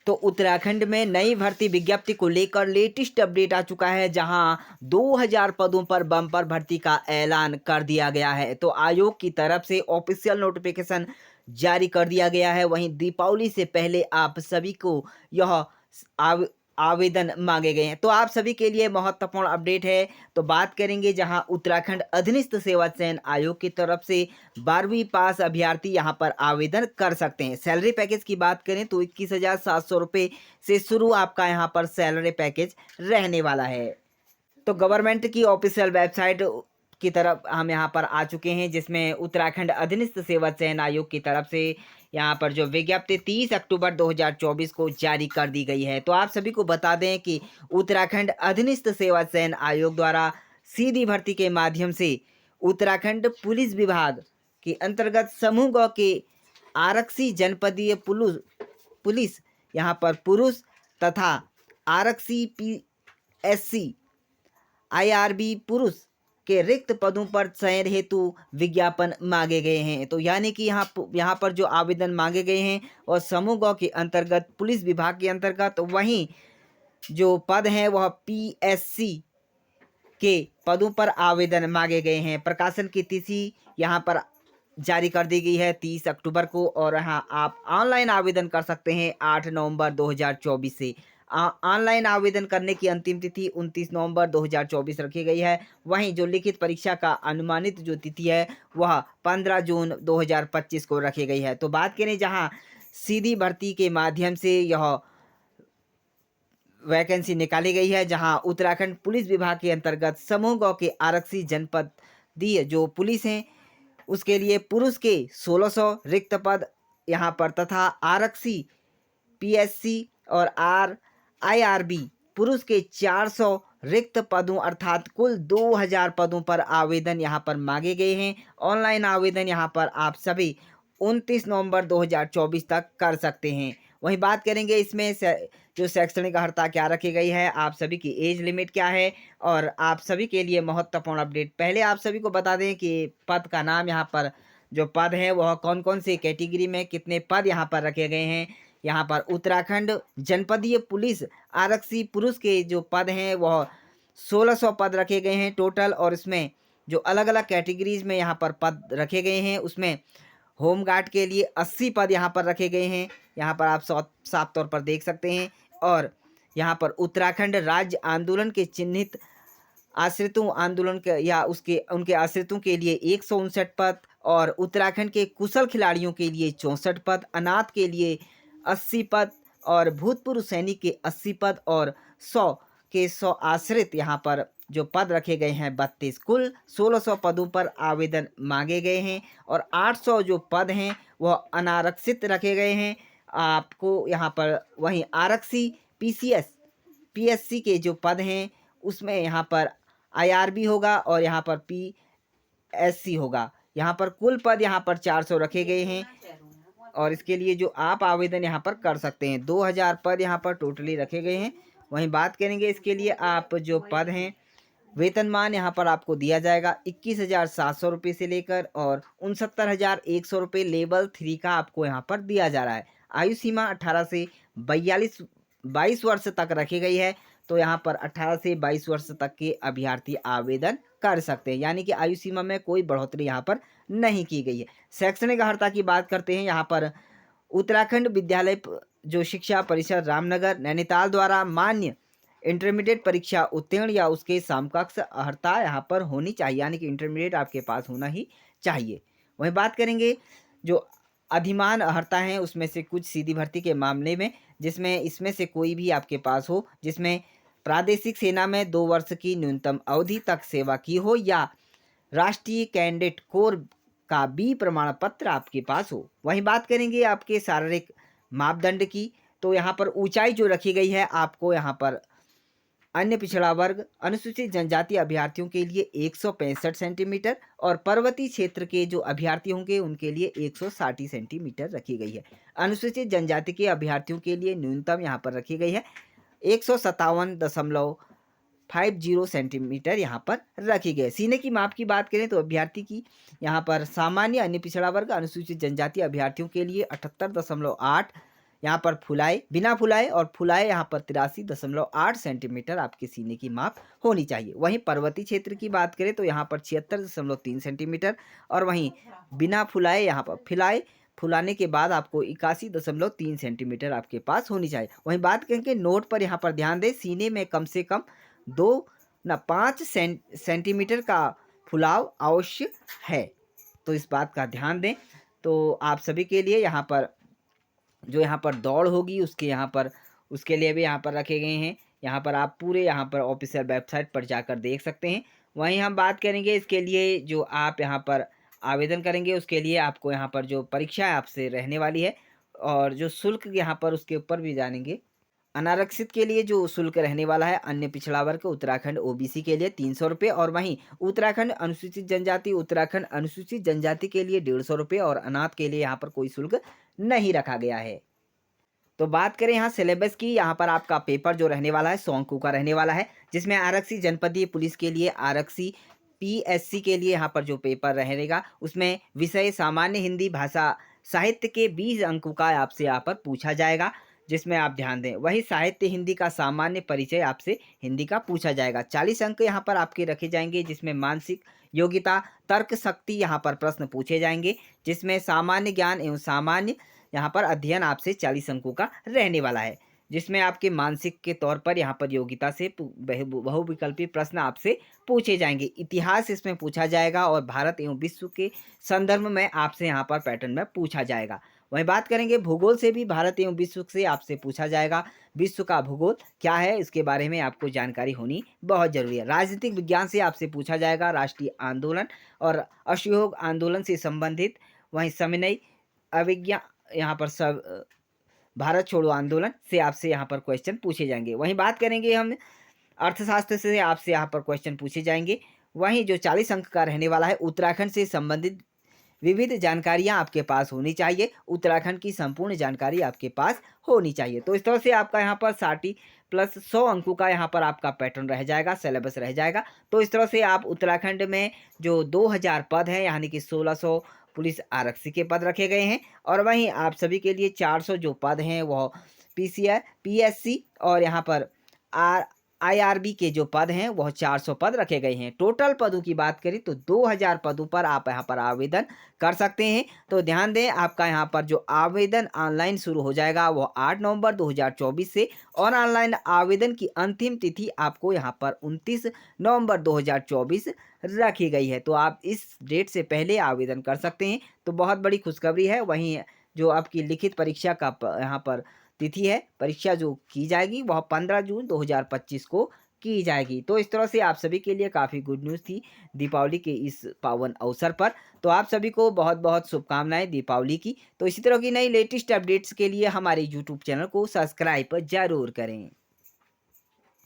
तो उत्तराखंड में नई भर्ती विज्ञप्ति को लेकर लेटेस्ट अपडेट आ चुका है, जहां 2000 पदों पर बम्पर भर्ती का ऐलान कर दिया गया है। तो आयोग की तरफ से ऑफिशियल नोटिफिकेशन जारी कर दिया गया है। वहीं दीपावली से पहले आप सभी को यह आवेदन मांगे गए हैं। तो आप सभी के लिए महत्वपूर्ण अपडेट है। तो बात करेंगे जहां उत्तराखंड अधीनस्थ सेवा चयन आयोग की तरफ से 12वीं पास अभ्यर्थी यहां पर आवेदन कर सकते हैं। सैलरी पैकेज की बात करें तो 21,700 रुपये से शुरू आपका यहां पर सैलरी पैकेज रहने वाला है। तो गवर्नमेंट की ऑफिशियल वेबसाइट की तरफ हम यहाँ पर आ चुके हैं, जिसमें उत्तराखंड अधीनस्थ सेवा चयन आयोग की तरफ से यहाँ पर जो विज्ञप्ति 30 अक्टूबर 2024 को जारी कर दी गई है। तो आप सभी को बता दें कि उत्तराखंड अधीनस्थ सेवा चयन आयोग द्वारा सीधी भर्ती के माध्यम से उत्तराखंड पुलिस विभाग के अंतर्गत समूह ग के आरक्षी जनपदीय पुलिस यहाँ पर पुरुष तथा आरक्षी पीएससी आईआरबी पुरुष के रिक्त पदों पर चयन हेतु विज्ञापन मांगे गए हैं। तो यानी कि यहाँ पर जो आवेदन मांगे गए हैं और समूह ग के अंतर्गत पुलिस विभाग के अंतर्गत, वहीं जो पद हैं वह पीएससी के पदों पर आवेदन मांगे गए हैं। प्रकाशन की तिथि यहाँ पर जारी कर दी गई है 30 अक्टूबर को, और यहाँ आप ऑनलाइन आवेदन कर सकते हैं 8 नवंबर 2024 से। ऑनलाइन आवेदन करने की अंतिम तिथि 29 नवंबर 2024 रखी गई है। वहीं जो लिखित परीक्षा का अनुमानित जो तिथि है वह 15 जून 2025 को रखी गई है। तो बात करें जहां सीधी भर्ती के माध्यम से यह वैकेंसी निकाली गई है, जहां उत्तराखंड पुलिस विभाग के अंतर्गत समूह ग के आरक्षी जनपदीय जो पुलिस हैं उसके लिए पुरुष के 1600 रिक्त पद यहाँ पर तथा आरक्षी पीएससी और आईआरबी पुरुष के 400 रिक्त पदों अर्थात कुल 2000 पदों पर आवेदन यहाँ पर मांगे गए हैं। ऑनलाइन आवेदन यहाँ पर आप सभी 29 नवंबर 2024 तक कर सकते हैं। वहीं बात करेंगे इसमें जो शैक्षणिक अर्हता क्या रखी गई है, आप सभी की एज लिमिट क्या है, और आप सभी के लिए महत्वपूर्ण अपडेट। पहले आप सभी को बता दें कि पद का नाम, यहाँ पर जो पद है वह कौन कौन सी कैटेगरी में कितने पद यहाँ पर रखे गए हैं। यहाँ पर उत्तराखंड जनपदीय पुलिस आरक्षी पुरुष के जो पद हैं वह 1600 पद रखे गए हैं टोटल, और इसमें जो अलग अलग कैटेगरीज में यहाँ पर पद रखे गए हैं उसमें होमगार्ड के लिए 80 पद यहाँ पर रखे गए हैं। यहाँ पर आप साफ तौर पर देख सकते हैं। और यहाँ पर उत्तराखंड राज्य आंदोलन के चिन्हित आश्रितों आंदोलन के या उनके आश्रितों के लिए 159 पद, और उत्तराखंड के कुशल खिलाड़ियों के लिए 64 पद, अनाथ के लिए 80 पद, और भूतपूर्व सैनिक के 80 पद, और 100 आश्रित यहाँ पर जो पद रखे गए हैं 32। कुल 1600 पदों पर आवेदन मांगे गए हैं, और 800 जो पद हैं वह अनारक्षित रखे गए हैं आपको यहाँ पर। वहीं आरक्षी पीएससी के जो पद हैं उसमें यहाँ पर आईआरबी होगा और यहाँ पर पीएससी होगा। यहाँ पर कुल पद यहाँ पर 400 रखे गए हैं, और इसके लिए जो आप आवेदन यहाँ पर कर सकते हैं 2000 पद यहाँ पर टोटली रखे गए हैं। वहीं बात करेंगे इसके लिए आप जो पद हैं वेतनमान यहाँ पर आपको दिया जाएगा 21,700 रुपये से लेकर और 69,100 रुपये लेवल 3 का आपको यहाँ पर दिया जा रहा है। आयु सीमा 18 से 22 वर्ष तक रखी गई है। तो यहाँ पर 18 से 22 वर्ष तक के अभ्यर्थी आवेदन कर सकते हैं, यानी कि आयु सीमा में कोई बढ़ोतरी यहाँ पर नहीं की गई है। शैक्षणिक अर्हता की बात करते हैं, यहाँ पर उत्तराखंड विद्यालय जो शिक्षा परिषद रामनगर नैनीताल द्वारा मान्य इंटरमीडिएट परीक्षा उत्तीर्ण या उसके समकक्ष अर्हता यहाँ पर होनी चाहिए, यानी कि इंटरमीडिएट आपके पास होना ही चाहिए। वहीं बात करेंगे जो अधिमान अर्हता है उसमें से कुछ सीधी भर्ती के मामले में, जिसमें इसमें से कोई भी आपके पास हो जिसमें प्रादेशिक सेना में 2 वर्ष की न्यूनतम अवधि तक सेवा की हो या राष्ट्रीय कैडेट कोर का बी प्रमाण पत्र आपके पास हो। वहीं बात करेंगे आपके शारीरिक मापदंड की, तो यहाँ पर ऊंचाई जो रखी गई है आपको यहाँ पर अन्य पिछड़ा वर्ग अनुसूचित जनजाति अभ्यर्थियों के लिए 165 सेंटीमीटर और पर्वतीय क्षेत्र के जो अभ्यर्थी होंगे उनके लिए 160 सेंटीमीटर रखी गई है। अनुसूचित जनजाति के अभ्यर्थियों के लिए न्यूनतम यहाँ पर रखी गई है 157.50 सेंटीमीटर यहाँ पर रखी गई है। सीने की माप की बात करें तो अभ्यर्थी की यहाँ पर सामान्य अन्य पिछड़ा वर्ग अनुसूचित जनजाति अभ्यर्थियों के लिए 78.8 यहाँ पर फुलाए, बिना फुलाए और फुलाए यहाँ पर 83.8 सेंटीमीटर आपके सीने की माप होनी चाहिए। वहीं पर्वतीय क्षेत्र की बात करें तो यहाँ पर 76.3 सेंटीमीटर और वहीं बिना फुलाए यहाँ पर फुलाने के बाद आपको 81.3 सेंटीमीटर आपके पास होनी चाहिए। वहीं बात करेंगे नोट पर, यहाँ पर ध्यान दें सीने में कम से कम 5 सेंटीमीटर का फुलाव अवश्य है, तो इस बात का ध्यान दें। तो आप सभी के लिए यहाँ पर जो यहाँ पर दौड़ होगी उसके लिए भी यहाँ पर रखे गए हैं। यहाँ पर आप पूरे यहाँ पर ऑफिशियल वेबसाइट पर जाकर देख सकते हैं। वहीं हम बात करेंगे इसके लिए जो आप यहाँ पर आवेदन करेंगे उसके लिए आपको यहाँ पर जो परीक्षा आपसे रहने वाली है और जो शुल्क यहाँ पर उसके ऊपर भी जानेंगे। अनारक्षित के लिए जो शुल्क रहने वाला है, अन्य पिछड़ा वर्ग उत्तराखंड ओबीसी के लिए 300 रुपये और वहीं उत्तराखंड अनुसूचित जनजाति के लिए 150 रुपये और अनाथ के लिए यहाँ पर कोई शुल्क नहीं रखा गया है। तो बात करें यहाँ सिलेबस की, यहाँ पर आपका पेपर जो रहने वाला है 100 अंकों का रहने वाला है, जिसमें आरक्षी जनपदीय पुलिस के लिए, आरक्षी पीएससी के लिए यहाँ पर जो पेपर रहेगा उसमें विषय सामान्य हिंदी भाषा साहित्य के 20 अंकों का आपसे यहाँ पर पूछा जाएगा, जिसमें आप ध्यान दें। वही साहित्य हिंदी का सामान्य परिचय आपसे हिंदी का पूछा जाएगा। 40 अंक यहाँ पर आपके रखे जाएंगे, जिसमें मानसिक योग्यता, तर्क शक्ति यहाँ पर प्रश्न पूछे जाएंगे, जिसमें सामान्य ज्ञान एवं सामान्य यहाँ पर अध्ययन आपसे 40 अंकों का रहने वाला है, जिसमें आपके मानसिक के तौर पर यहाँ पर योग्यता से बहुविकल्पी प्रश्न आपसे पूछे जाएंगे। इतिहास इसमें पूछा जाएगा और भारत एवं विश्व के संदर्भ में आपसे यहाँ पर पैटर्न में पूछा जाएगा। वहीं बात करेंगे भूगोल से भी भारत एवं विश्व से आपसे पूछा जाएगा। विश्व का भूगोल क्या है इसके बारे में आपको जानकारी होनी बहुत जरूरी है। राजनीतिक विज्ञान से आपसे पूछा जाएगा राष्ट्रीय आंदोलन और असहयोग आंदोलन से संबंधित। वहीं समन्वय अभिज्ञा यहाँ पर सब भारत छोड़ो आंदोलन से आपसे यहाँ पर क्वेश्चन पूछे जाएंगे। वहीं बात करेंगे हम अर्थशास्त्र से आपसे यहाँ पर क्वेश्चन पूछे जाएंगे। वहीं जो 40 अंक का रहने वाला है उत्तराखंड से संबंधित विविध जानकारियाँ आपके पास होनी चाहिए। उत्तराखंड की संपूर्ण जानकारी आपके पास होनी चाहिए। तो इस तरह से आपका यहाँ पर 60 प्लस 100 अंकों का यहाँ पर आपका पैटर्न रह जाएगा, सिलेबस रह जाएगा। तो इस तरह से आप उत्तराखंड में जो 2000 पद हैं यानी कि 1600 पुलिस आरक्षी के पद रखे गए हैं और वहीं आप सभी के लिए 400 जो पद हैं वह पीसीआर पीएससी और यहाँ पर आईआरबी के जो पद हैं वह 400 पद रखे गए हैं। टोटल पदों की बात करें तो 2000 पदों पर आप यहाँ पर आवेदन कर सकते हैं। तो ध्यान दें आपका यहाँ पर जो आवेदन ऑनलाइन शुरू हो जाएगा वह 8 नवंबर 2024 से और ऑनलाइन आवेदन की अंतिम तिथि आपको यहाँ पर 29 नवंबर 2024 रखी गई है। तो आप इस डेट से पहले आवेदन कर सकते हैं। तो बहुत बड़ी खुशखबरी है। वहीं जो आपकी लिखित परीक्षा का यहाँ पर तिथि है, परीक्षा जो की जाएगी वह 15 जून 2025 को की जाएगी। तो इस तरह से आप सभी के लिए काफ़ी गुड न्यूज़ थी दीपावली के इस पावन अवसर पर। तो आप सभी को बहुत बहुत शुभकामनाएं दीपावली की। तो इसी तरह की नई लेटेस्ट अपडेट्स के लिए हमारे यूट्यूब चैनल को सब्सक्राइब जरूर करें।